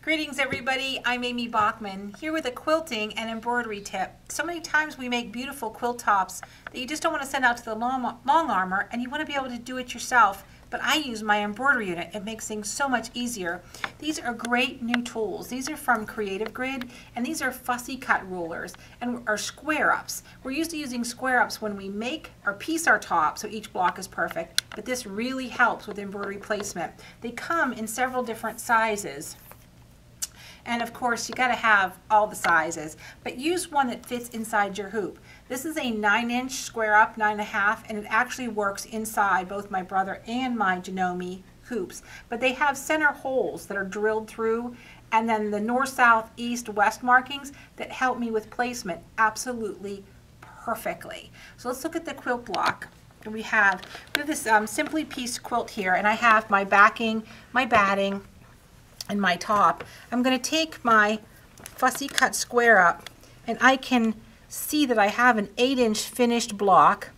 Greetings everybody, I'm Amy Bachman, here with a quilting and embroidery tip. So many times we make beautiful quilt tops that you just don't want to send out to the long armor and you want to be able to do it yourself, but I use my embroidery unit. It makes things so much easier. These are great new tools. These are from Creative Grid, and these are fussy cut rulers and are square ups. We're used to using square ups when we make or piece our top so each block is perfect, but this really helps with embroidery placement. They come in several different sizes. And of course, you got to have all the sizes, but use one that fits inside your hoop. This is a 9-inch square up, 9.5, and it actually works inside both my brother and my Janome hoops. But they have center holes that are drilled through, and then the north, south, east, west markings that help me with placement absolutely perfectly. So let's look at the quilt block. We have this simply pieced quilt here, and I have my backing, my batting, and my top. I'm going to take my fussy cut square up, and I can see that I have an 8-inch finished block,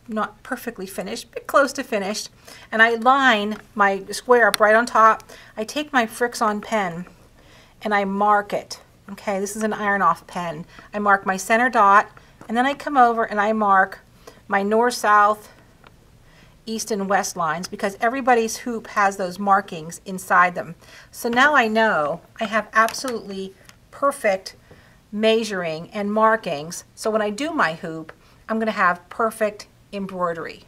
not perfectly finished but close to finished, and I line my square up right on top. I take my Frixion pen and I mark it. Okay, this is an iron off pen. I mark my center dot, and then I come over and I mark my north, south, east and west lines, because everybody's hoop has those markings inside them. So now I know I have absolutely perfect measuring and markings, so when I do my hoop I'm going to have perfect embroidery.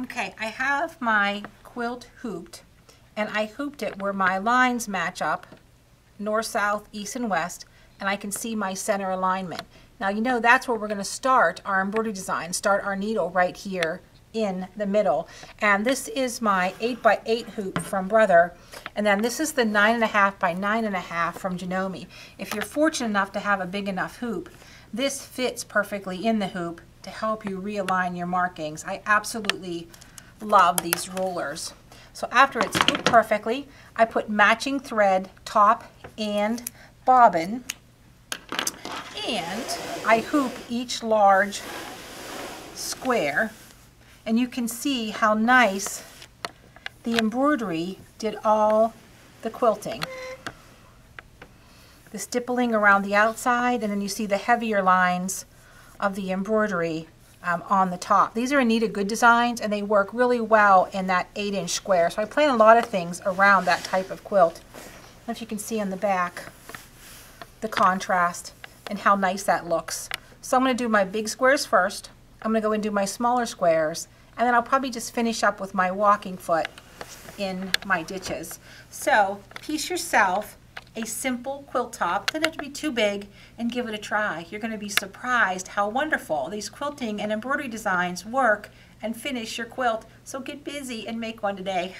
Okay, I have my quilt hooped, and I hooped it where my lines match up, north, south, east and west, and I can see my center alignment. Now you know that's where we're going to start our embroidery design, start our needle right here in the middle. And this is my 8x8 hoop from Brother, and then this is the 9.5 by 9.5 from Janome. If you're fortunate enough to have a big enough hoop, this fits perfectly in the hoop to help you realign your markings. I absolutely love these rulers. So after it's hooped perfectly, I put matching thread, top and bobbin, and I hoop each large square, and you can see how nice the embroidery did all the quilting. The stippling around the outside, and then you see the heavier lines of the embroidery on the top. These are Anita Good designs, and they work really well in that 8-inch square. So I plan a lot of things around that type of quilt. I don't know if you can see on the back the contrast and how nice that looks. So I'm going to do my big squares first. I'm going to go and do my smaller squares, and then I'll probably just finish up with my walking foot in my ditches. So piece yourself a simple quilt top. Doesn't have to be too big, and give it a try. You're going to be surprised how wonderful these quilting and embroidery designs work and finish your quilt. So get busy and make one today.